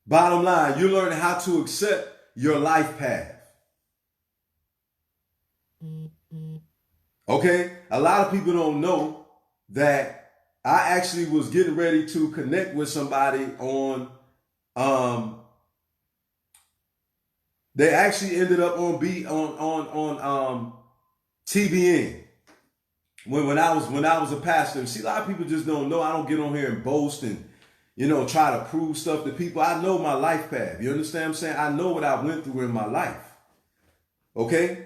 Speaker 1: Bottom line, you're learning how to accept your life path. Okay? A lot of people don't know that I actually was getting ready to connect with somebody on, they actually ended up on TBN when I was a pastor. See, a lot of people just don't know. I don't get on here and boast and, try to prove stuff to people. I know my life path. You understand what I'm saying? I know what I went through in my life. Okay?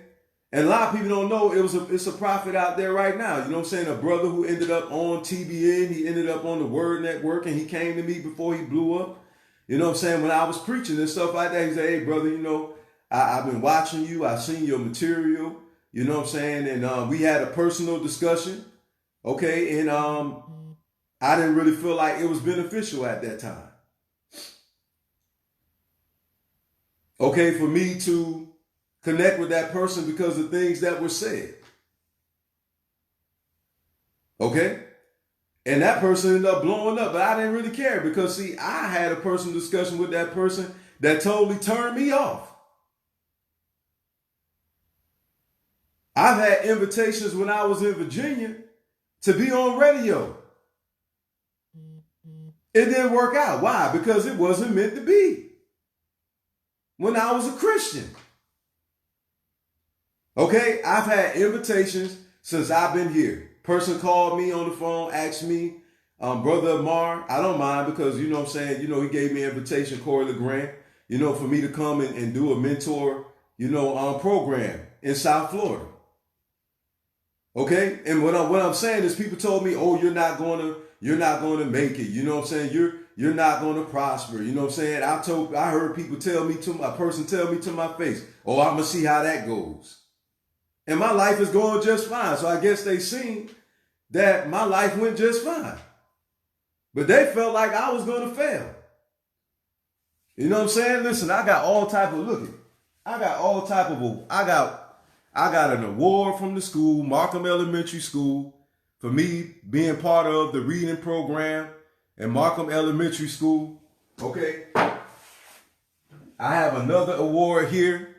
Speaker 1: And a lot of people don't know it's a prophet out there right now. You know what I'm saying? A brother who ended up on TBN, he ended up on the Word Network, and he came to me before he blew up. You know what I'm saying? When I was preaching and stuff like that, he said, hey, brother, I've been watching you. I've seen your material. You know what I'm saying? And we had a personal discussion. Okay? And I didn't really feel like it was beneficial at that time. Okay, for me to connect with that person because of things that were said. Okay? And that person ended up blowing up, but I didn't really care because, see, I had a personal discussion with that person that totally turned me off. I've had invitations when I was in Virginia to be on radio. It didn't work out. Why? Because it wasn't meant to be. When I was a Christian. Okay? I've had invitations since I've been here. Person called me on the phone, asked me, Brother Amar, I don't mind because, you know what I'm saying, he gave me an invitation, Corey LeGrand, for me to come and do a mentor, program in South Florida. Okay? And what I'm saying is people told me, oh, you're not going to make it. You know what I'm saying? You're not going to prosper. You know what I'm saying? I heard people tell me to my face, oh, I'm going to see how that goes. And my life is going just fine. So I guess they seen that my life went just fine. But they felt like I was going to fail. You know what I'm saying? Listen, I got all type of, I got an award from the school, Markham Elementary School, for me being part of the reading program in Markham Elementary School. Okay. I have another award here.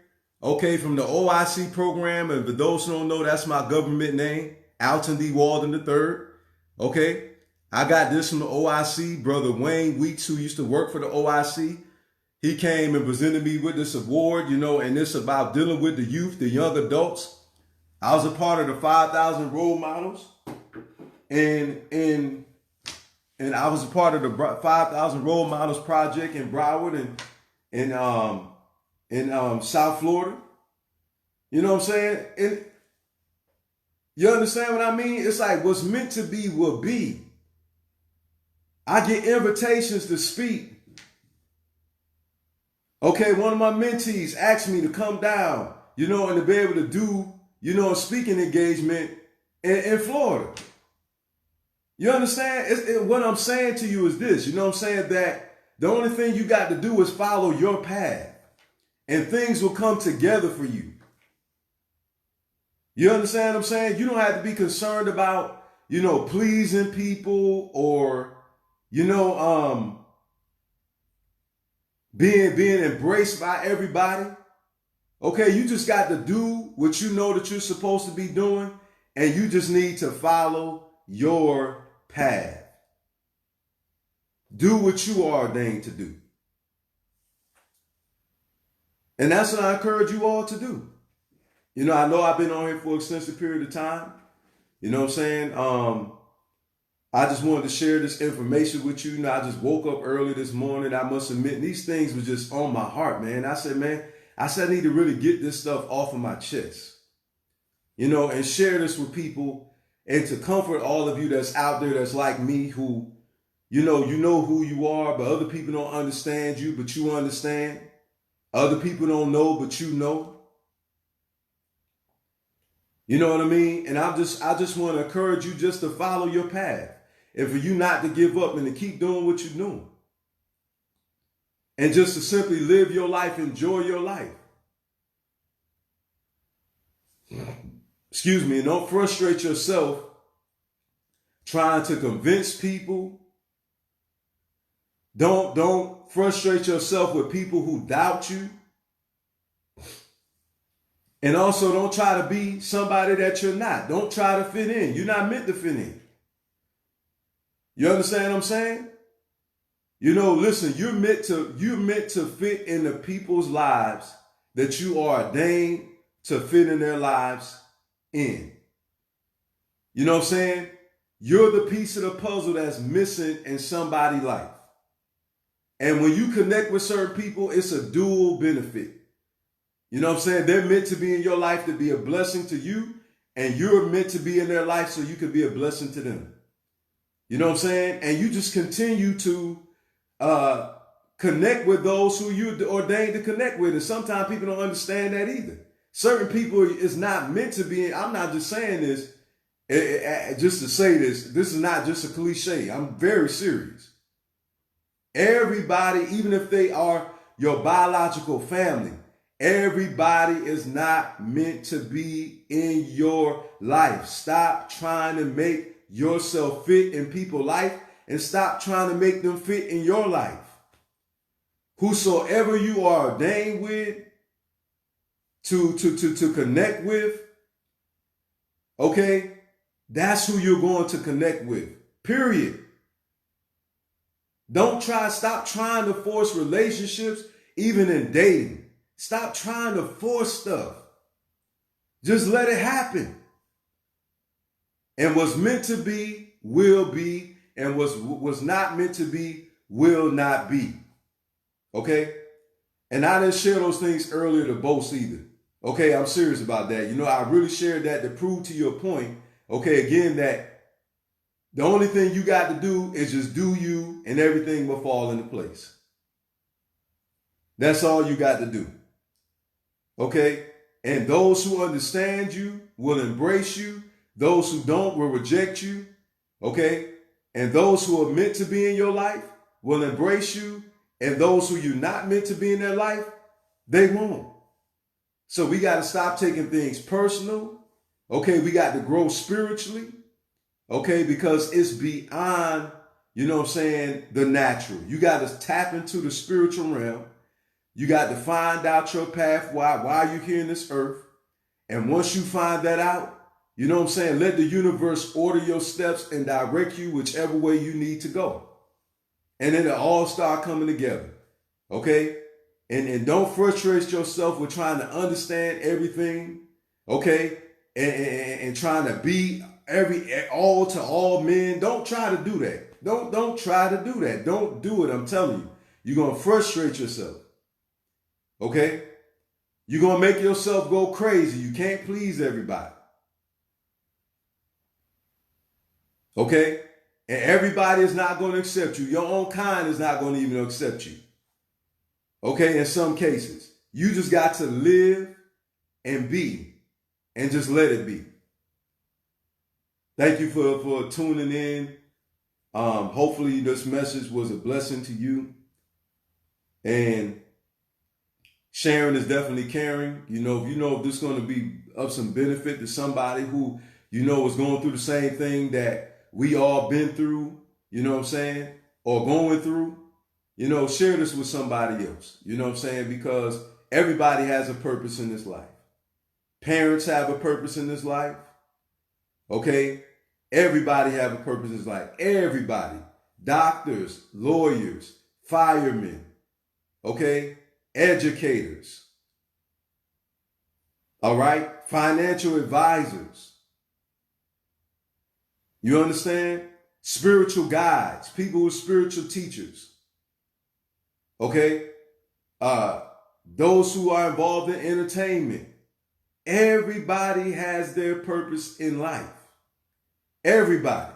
Speaker 1: Okay, from the OIC program, and for those who don't know, that's my government name, Alton D. Walden III. Okay, I got this from the OIC. Brother Wayne Weeks, who used to work for the OIC, he came and presented me with this award, and it's about dealing with the youth, the young adults. I was a part of the 5,000 role models, and I was a part of the 5,000 role models project in Broward, and in South Florida. You know what I'm saying? And you understand what I mean? It's like what's meant to be will be. I get invitations to speak. Okay, one of my mentees asked me to come down, and to be able to do, a speaking engagement in Florida. You understand? What I'm saying to you is this, you know what I'm saying? That the only thing you got to do is follow your path and things will come together for you. You understand what I'm saying? You don't have to be concerned about, pleasing people or, being embraced by everybody. Okay, you just got to do what you know that you're supposed to be doing, and you just need to follow your path. Do what you are ordained to do. And that's what I encourage you all to do. I know I've been on here for an extensive period of time. You know what I'm saying? I just wanted to share this information with you. I just woke up early this morning. I must admit, these things were just on my heart, man. I said, I need to really get this stuff off of my chest. And share this with people and to comfort all of you that's out there that's like me who, you know who you are, but other people don't understand you, but you understand. Other people don't know, but you know. You know what I mean? And I just want to encourage you just to follow your path and for you not to give up and to keep doing what you're doing. And just to simply live your life, enjoy your life. Excuse me, and don't frustrate yourself trying to convince people. Don't frustrate yourself with people who doubt you. And also don't try to be somebody that you're not. Don't try to fit in. You're not meant to fit in. You understand what I'm saying? Listen, you're meant to fit into people's lives that you are ordained to fit in their lives in. You know what I'm saying? You're the piece of the puzzle that's missing in somebody's life. And when you connect with certain people, it's a dual benefit. You know what I'm saying? They're meant to be in your life to be a blessing to you, and you're meant to be in their life so you can be a blessing to them. You know what I'm saying? And you just continue to connect with those who you're ordained to connect with. And sometimes people don't understand that either. Certain people is not meant to be. I'm not just saying this just to say this. This is not just a cliche. I'm very serious. Everybody, even if they are your biological family, everybody is not meant to be in your life. Stop trying to make yourself fit in people's life and stop trying to make them fit in your life. Whosoever you are ordained with to connect with, okay, that's who you're going to connect with. Period. Stop trying to force relationships, even in dating. Stop trying to force stuff. Just let it happen. And what's meant to be will be, and what's not meant to be will not be. Okay? And I didn't share those things earlier to boast either. Okay, I'm serious about that. I really shared that to prove to your point, okay, again, that the only thing you got to do is just do you and everything will fall into place. That's all you got to do. Okay? And those who understand you will embrace you. Those who don't will reject you. Okay? And those who are meant to be in your life will embrace you. And those who you're not meant to be in their life, they won't. So we got to stop taking things personal. Okay? We got to grow spiritually. Okay? Because it's beyond, the natural. You got to tap into the spiritual realm. You got to find out your path, why you're here in this earth. And once you find that out, let the universe order your steps and direct you whichever way you need to go. And then it all start coming together. Okay? And don't frustrate yourself with trying to understand everything. Okay? And trying to be all to all men. Don't try to do that. Don't try to do that. Don't do it. I'm telling you. You're going to frustrate yourself. Okay? You're going to make yourself go crazy. You can't please everybody. Okay? And everybody is not going to accept you. Your own kind is not going to even accept you. Okay? In some cases. You just got to live and be and just let it be. Thank you for tuning in. Hopefully this message was a blessing to you. And sharing is definitely caring. If this is going to be of some benefit to somebody who, is going through the same thing that we all been through, or going through, share this with somebody else, because everybody has a purpose in this life. Parents have a purpose in this life. Okay? Everybody have a purpose in this life. Everybody. Doctors, lawyers, firemen, okay? Educators. All right? Financial advisors. You understand? Spiritual guides, people who are spiritual teachers. Okay? Those who are involved in entertainment. Everybody has their purpose in life. Everybody.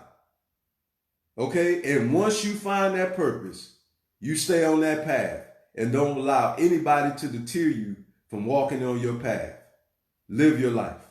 Speaker 1: Okay? And once you find that purpose, you stay on that path and don't allow anybody to deter you from walking on your path. Live your life.